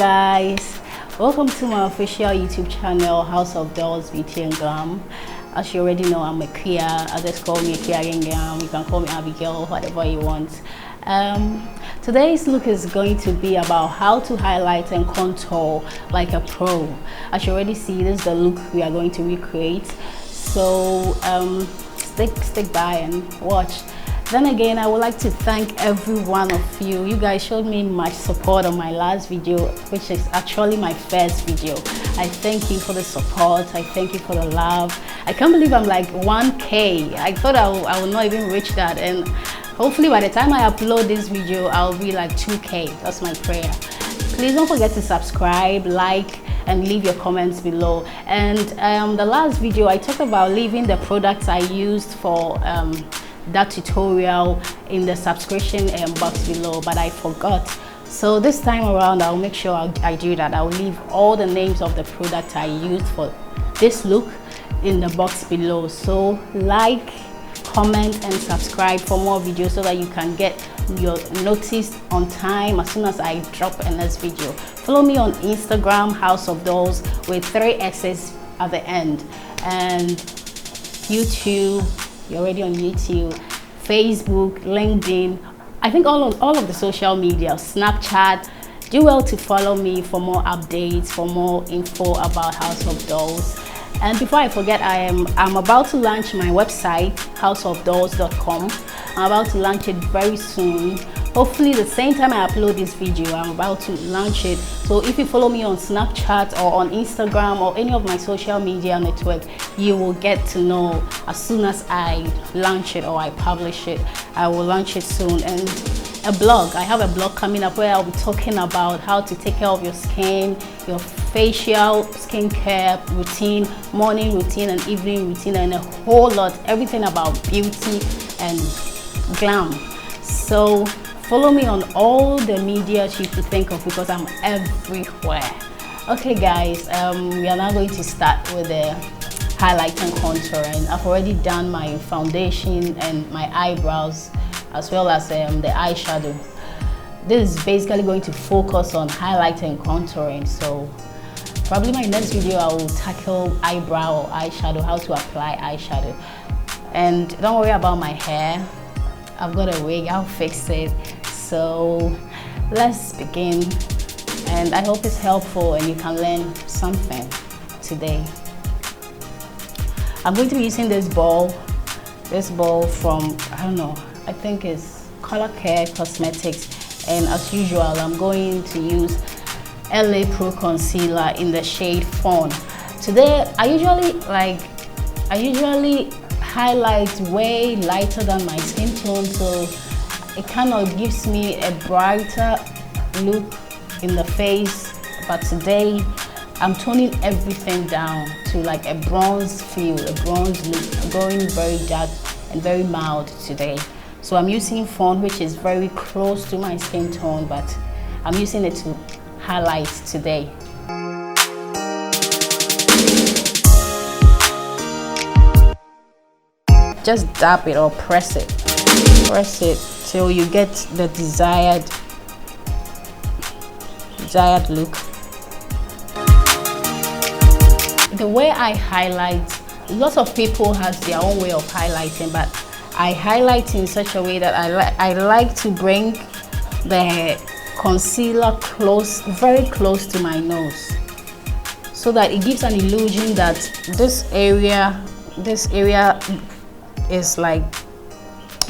guys, welcome to my official YouTube channel, House of Dolls Beauty and Glam. As you already know, I'm a Kia. Others call me a Kia Glam. You can call me Abigail, whatever you want. Today's look is going to be about how to highlight and contour like a pro. As you already see, this is the look we are going to recreate. So stick by and watch. Then again, I would like to thank every one of you. You guys showed me much support on my last video, which is actually my first video. I thank you for the support. I thank you for the love. I can't believe I'm like 1K. I thought I would not even reach that. And hopefully by the time I upload this video, I'll be like 2K. That's my prayer. Please don't forget to subscribe, like, and leave your comments below. And the last video, I talked about leaving the products I used for that tutorial in the subscription box below, but I forgot. So this time around, I'll make sure I do that. I'll leave all the names of the products I used for this look in the box below. So like, comment, and subscribe for more videos so that you can get your notice on time as soon as I drop a next video. Follow me on Instagram, House of Dolls, with 3 X's at the end, and YouTube. You're already on YouTube, Facebook, LinkedIn. I think all of the social media, Snapchat. Do well to follow me for more updates, for more info about House of Dolls. And before I forget, I'm about to launch my website, houseofdolls.com. I'm about to launch it very soon. Hopefully the same time I upload this video, I'm about to launch it. So if you follow me on Snapchat or on Instagram or any of my social media network, you will get to know as soon as I launch it or I publish it. I will launch it soon. And a blog, I have a blog coming up where I'll be talking about how to take care of your skin, your facial skincare routine, morning routine and evening routine, and a whole lot, everything about beauty and glam. So follow me on all the media you could think of, because I'm everywhere. Okay guys, we are now going to start with the highlight and contouring. I've already done my foundation and my eyebrows, as well as the eyeshadow. This is basically going to focus on highlight and contouring. So probably my next video I will tackle eyebrow or eyeshadow, how to apply eyeshadow. And don't worry about my hair. I've got a wig, I'll fix it. So let's begin, and I hope it's helpful and you can learn something today. I'm going to be using this ball from, I don't know, I think it's Color Care Cosmetics, and as usual I'm going to use LA Pro Concealer in the shade Fawn. Today I usually highlight way lighter than my skin tone, so it kind of gives me a brighter look in the face. But today I'm toning everything down to like a bronze feel, a bronze look. I'm going very dark and very mild today. So I'm using Fawn, which is very close to my skin tone, but I'm using it to highlight today. Just dab it or press it till you get the desired look. The way I highlight, lots of people has their own way of highlighting, but I highlight in such a way that I like to bring the concealer very close to my nose, so that it gives an illusion that this area is like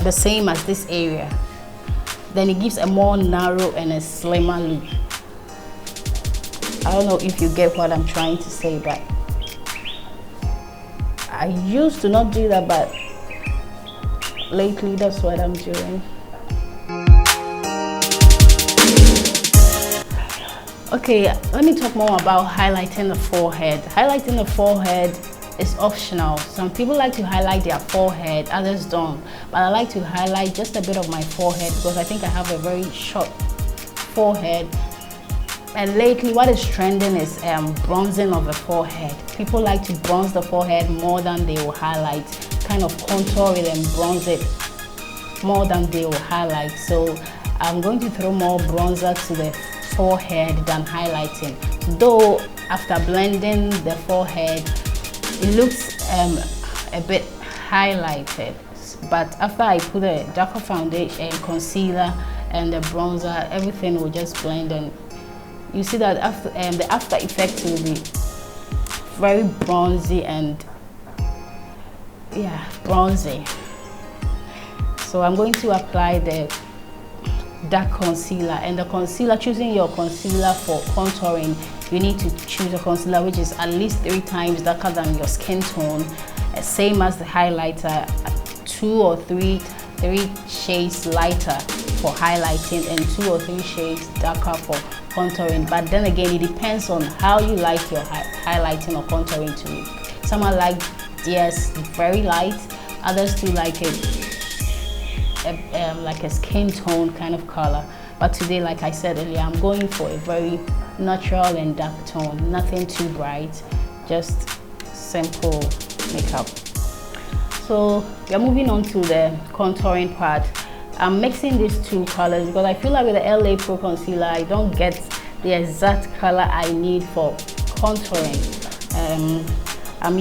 the same as this area. Then it gives a more narrow and a slimmer look. I don't know if you get what I'm trying to say, but I used to not do that, but lately that's what I'm doing. Okay, let me talk more about highlighting the forehead. Highlighting the forehead is optional. Some people like to highlight their forehead, others don't. But I like to highlight just a bit of my forehead because I think I have a very short forehead. And lately what is trending is bronzing of the forehead. People like to bronze the forehead more than they will highlight, kind of contour it and bronze it more than they will highlight. So I'm going to throw more bronzer to the forehead than highlighting. Though after blending the forehead, it looks a bit highlighted, but after I put a darker foundation and concealer and the bronzer, everything will just blend, and you see that after the after effect will be very bronzy and yeah, bronzy. So I'm going to apply the dark concealer, and the concealer, choosing your concealer for contouring, you need to choose a concealer which is at least 3 times darker than your skin tone, same as the highlighter, 2 or 3 shades lighter for highlighting and 2 or 3 shades darker for contouring. But then again, it depends on how you like your highlighting or contouring to look. Some are like, yes, very light, others do like it like a skin tone kind of color. But today, like I said earlier, I'm going for a very natural and dark tone, nothing too bright, just simple makeup. So we're moving on to the contouring part. I'm mixing these 2 colors because I feel like with the LA Pro concealer, I don't get the exact color I need for contouring. I'm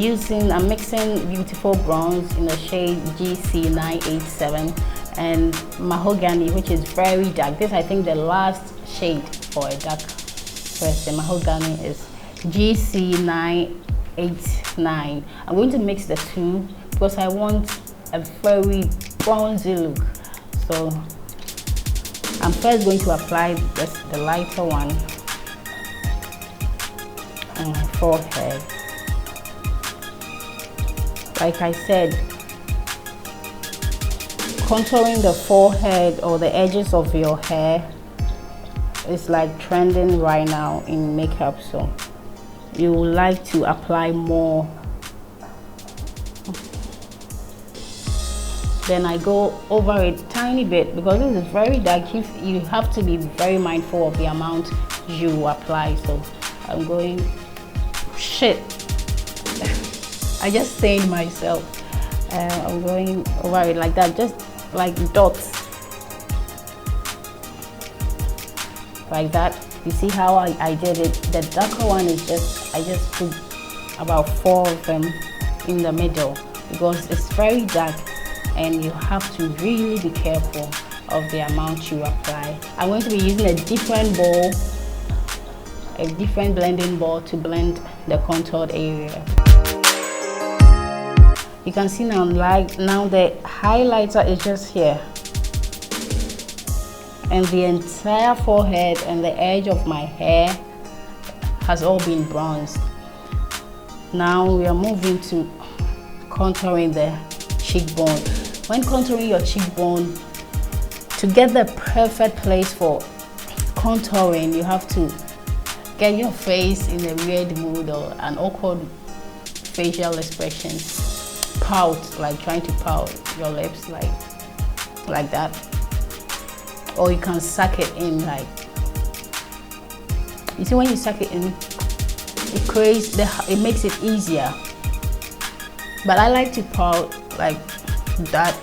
mixing Beautiful Bronze in the shade GC987 and Mahogany, which is very dark. This, I think, the last shade for a dark person. Mahogany is GC989. I'm going to mix the 2 because I want a very bronzy look. So I'm first going to apply the lighter one on my forehead. Like I said, contouring the forehead or the edges of your hair is like trending right now in makeup, so you would like to apply more. Then I go over it tiny bit because this is very dark. You have to be very mindful of the amount you apply. So I'm going, shit, I just stained myself. I'm going over it like that, just like dots, like that. You see how I did it? The darker one is just, I just put about 4 of them in the middle because it's very dark and you have to really be careful of the amount you apply. I'm going to be using a different bowl, a different blending bowl to blend the contoured area. You can see now, now the highlighter is just here, and the entire forehead and the edge of my hair has all been bronzed. Now we are moving to contouring the cheekbone. When contouring your cheekbone, to get the perfect place for contouring, you have to get your face in a weird mood or an awkward facial expression. Pout, like trying to pout your lips like that, or you can suck it in. Like, you see, when you suck it in, it makes it easier. But I like to pout like that,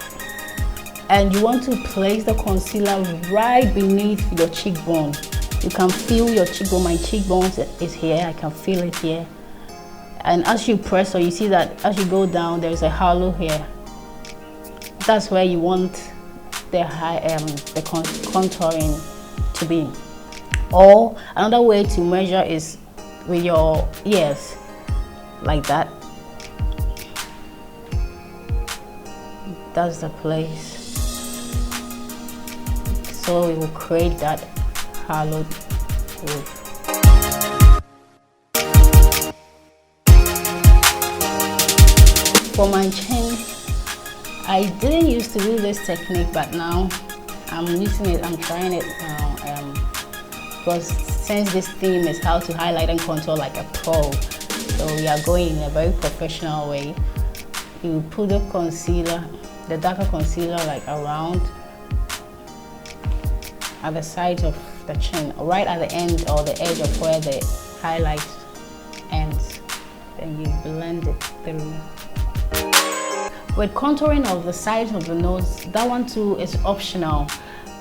and you want to place the concealer right beneath your cheekbone. You can feel your cheekbone. My cheekbone is here. I can feel it here. And as you press, or you see that as you go down, there's a hollow here. That's where you want the contouring to be. Or another way to measure is with your ears, like that. That's the place. So it will create that hollowed look. For my chin, I didn't used to do this technique, but now I'm using it. I'm trying it now. Because since this theme is how to highlight and contour like a pro, so we are going in a very professional way. You put the concealer, the darker concealer, like around at the side of the chin, right at the end or the edge of where the highlight ends. Then you blend it through. With contouring of the sides of the nose, that one too is optional.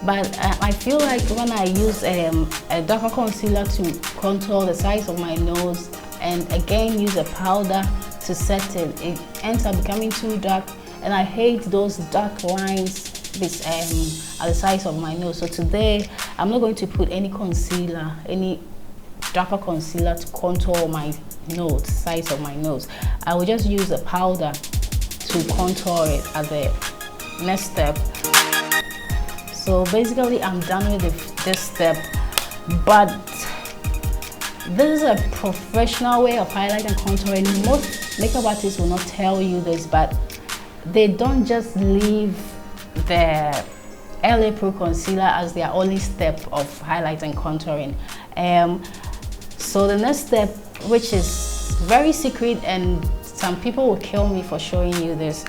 But I feel like when I use a darker concealer to contour the sides of my nose and again use a powder to set it, it ends up becoming too dark, and I hate those dark lines at the sides of my nose. So today I'm not going to put any concealer, any darker concealer to contour my nose, sides of my nose. I will just use a powder to contour it as the next step. So basically I'm done with this step, but this is a professional way of highlight and contouring. Most makeup artists will not tell you this, but they don't just leave the LA Pro concealer as their only step of highlight and contouring. So the next step, which is very secret and some people will kill me for showing you this,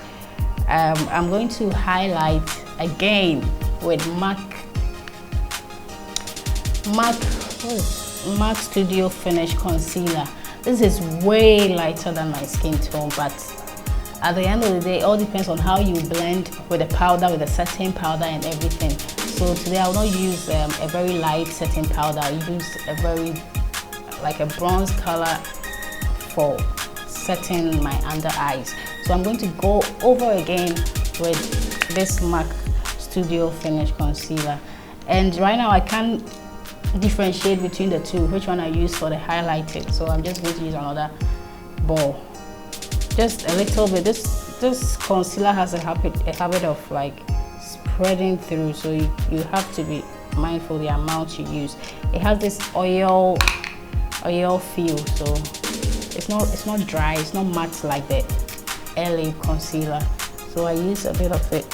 I'm going to highlight again with MAC Studio Finish Concealer. This is way lighter than my skin tone, but at the end of the day, it all depends on how you blend with the powder, with the setting powder and everything. So today I will not use a very light setting powder. I use like a bronze color for setting my under eyes. So I'm going to go over again with this MAC Studio Finish Concealer. And right now I can't differentiate between the two, which one I use for the highlighting. So I'm just going to use another ball. Just a little bit. This concealer has a habit of like spreading through, so you have to be mindful the amount you use. It has this oil feel, so it's not dry, it's not matte like the LA concealer. So I use a bit of it.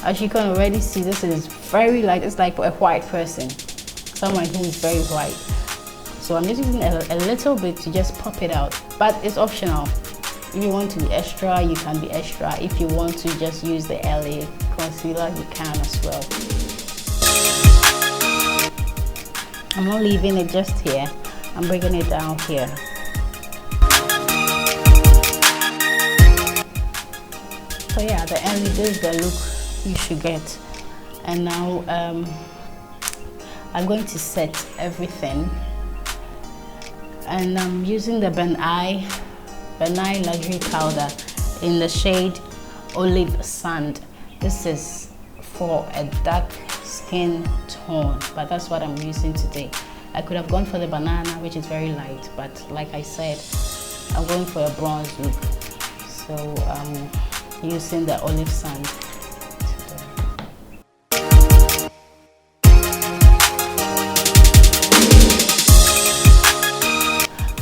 As you can already see, this is very light. It's like for a white person, someone who is very white. So I'm just using a little bit to just pop it out, but it's optional. If you want to be extra, you can be extra. If you want to just use the LA concealer, you can as well. I'm not leaving it just here. I'm bringing it down here. So yeah, the end, this is the look you should get. And now I'm going to set everything. And I'm using the Ben Nye LUXURY powder in the shade Olive Sand. This is for a dark skin tone, but that's what I'm using today. I could have gone for the banana, which is very light, but like I said, I'm going for a bronze look. So I'm using the Olive Sand.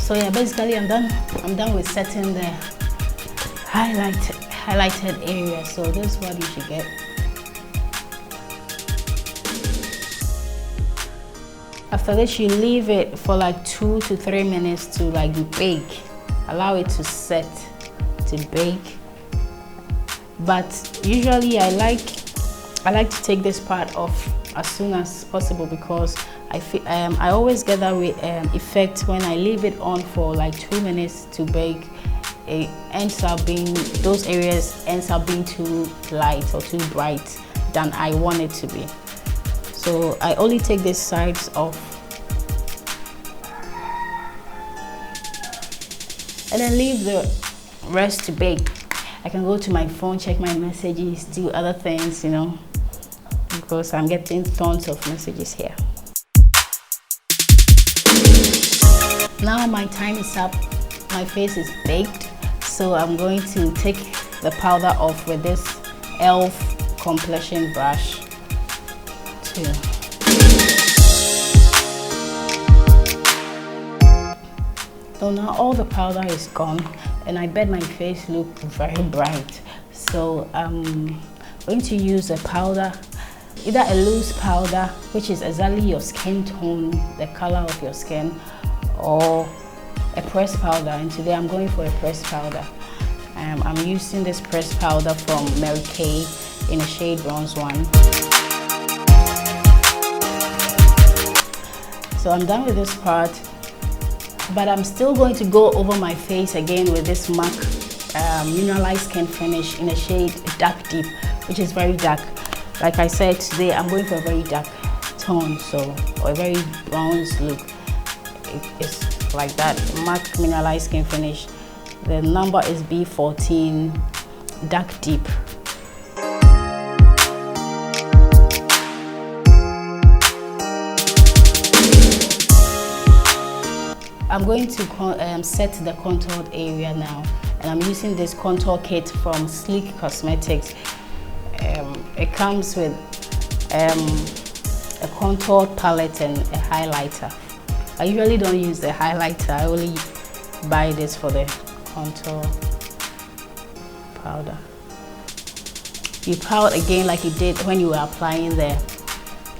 So yeah, basically I'm done with setting the highlighted area. So this is what you should get. After this, you leave it for like 2 to 3 minutes to like bake. Allow it to set, to bake. But usually I like to take this part off as soon as possible, because I always get that effect when I leave it on for like 2 minutes to bake. It ends up being, those areas ends up being too light or too bright than I want it to be. So I only take these sides off and then leave the rest to bake. I can go to my phone, check my messages, do other things, you know, because I'm getting tons of messages here. Now my time is up, my face is baked, so I'm going to take the powder off with this e.l.f. complexion brush too. So now all the powder is gone, and I bet my face looks very bright. So I'm going to use a powder, either a loose powder, which is exactly your skin tone, the color of your skin, or a pressed powder. And today I'm going for a pressed powder. I'm using this pressed powder from Mary Kay in a shade Bronze 1. So I'm done with this part, but I'm still going to go over my face again with this MAC Mineralized Skin Finish in a shade Dark Deep, which is very dark. Like I said, today I'm going for a very dark tone, so, or a very bronze look. It's like that, MAC mineralized skin finish. The number is B14 dark deep. I'm going to set the contoured area now, and I'm using this contour kit from Sleek Cosmetics. It comes with a contour palette and a highlighter. I usually don't use the highlighter, I only buy this for the contour powder. You pout again like you did when you were applying the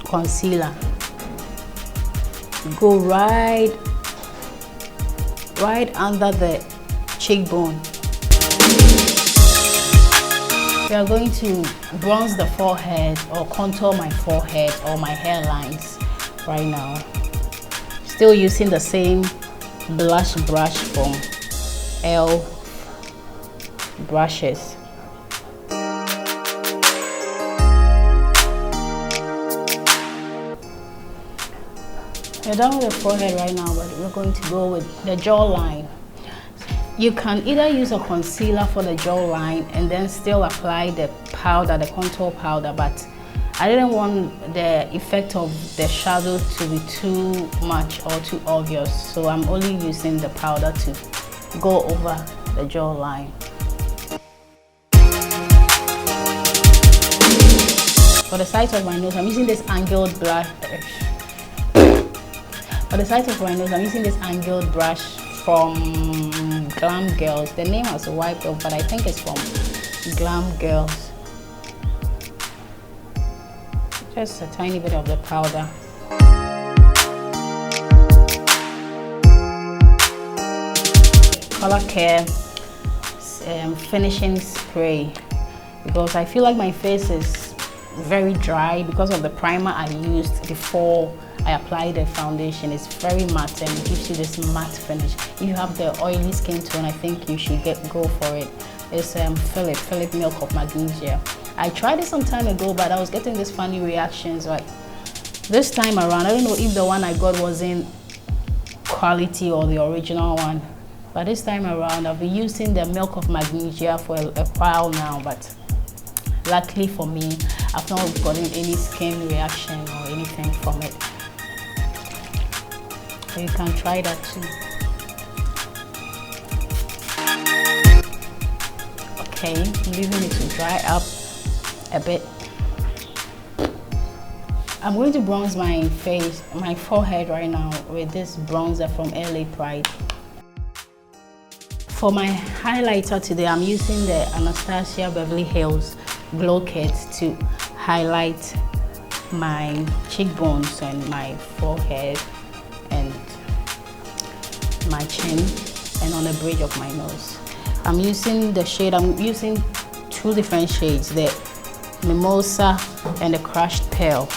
concealer. Go right under the cheekbone. We are going to bronze the forehead or contour my forehead or my hairlines right now. Still using the same blush brush from Elle brushes. We're done with the forehead right now, but we're going to go with the jawline. You can either use a concealer for the jawline and then still apply the powder, the contour powder, but I didn't want the effect of the shadow to be too much or too obvious, so I'm only using the powder to go over the jawline. For the side of my nose, I'm using this angled brush. For the side of my nose, I'm using this angled brush from Glam Girls. The name has wiped off, but I think it's from Glam Girls. Just a tiny bit of the powder. Color Care finishing spray, because I feel like my face is very dry because of the primer I used before I applied the foundation. It's very matte and it gives you this matte finish. If you have the oily skin tone, I think you should go for it. It's Phillips Milk of Magnesia. I tried it some time ago, but I was getting these funny reactions. Like this time around, I don't know if the one I got was in quality or the original one, but this time around I've been using the Milk of Magnesia for a while now, but luckily for me, I've not gotten any skin reaction or anything from it. So you can try that too. Okay, leaving it to dry up a bit. I'm going to bronze my face, my forehead right now with this bronzer from LA Pride. For my highlighter today, I'm using the Anastasia Beverly Hills Glow Kit to highlight my cheekbones and my forehead and my chin and on the bridge of my nose. I'm using the shade, I'm using two different shades, the Mimosa and the Crushed Pearl.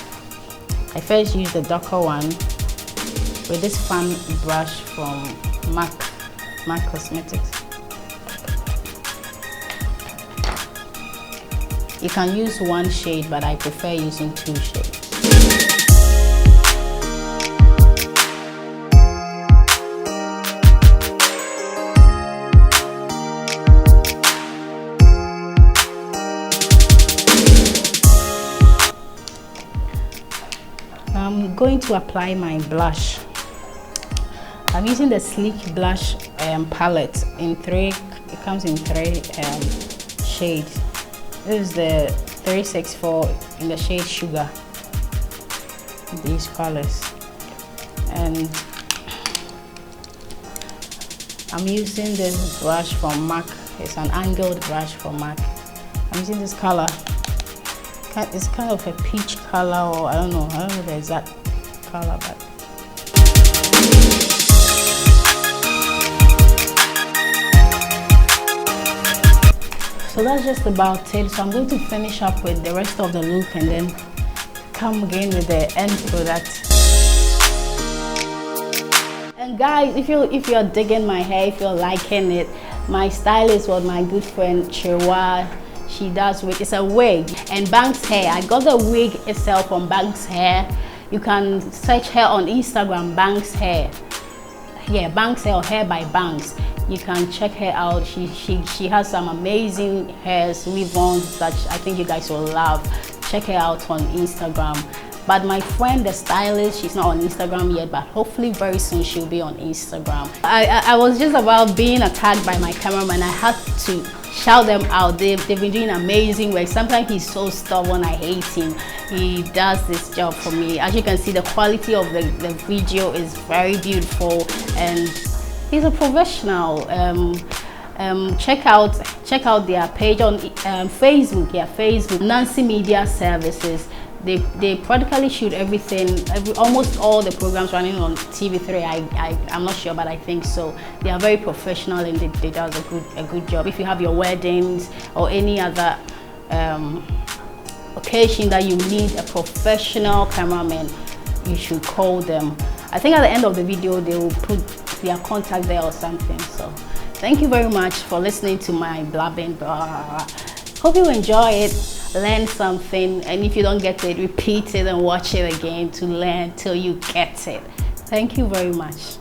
I first used the darker one with this fan brush from MAC Cosmetics. You can use one shade, but I prefer using two shades. I'm going to apply my blush. I'm using the Sleek Blush palette in three. It comes in three shades. This is the 364 in the shade Sugar. These colors, and I'm using this brush from MAC. It's an angled brush from MAC. I'm using this color. It's kind of a peach color, or I don't know the exact color, but so that's just about it. So I'm going to finish up with the rest of the look and then come again with the end product. And guys, if you're digging my hair, if you're liking it, my stylist was my good friend Chirwa. She does wig. It's a wig. And Banks Hair, I got the wig itself from Banks Hair. You can search her on Instagram, Banks Hair. Yeah, Banks Hair or Hair by Banks. You can check her out. She has some amazing hairs, weave-ons that I think you guys will love. Check her out on Instagram. But my friend, the stylist, she's not on Instagram yet, but hopefully very soon she'll be on Instagram. I was just about being attacked by my cameraman. I had to shout them out. They've been doing amazing work. Sometimes he's so stubborn, I hate him. He does this job for me. As you can see, the quality of the video is very beautiful, and he's a professional. Check out their page on Facebook. Yeah, Facebook, Nancy Media Services. They practically shoot everything, almost all the programs running on TV3. I'm not sure, but I think so. They are very professional, and they do a good job. If you have your weddings or any other occasion that you need a professional cameraman, you should call them. I think at the end of the video they will put their contact there or something. So thank you very much for listening to my blabbing. Hope you enjoy it. Learn something, and if you don't get it, repeat it and watch it again to learn till you get it. Thank you very much.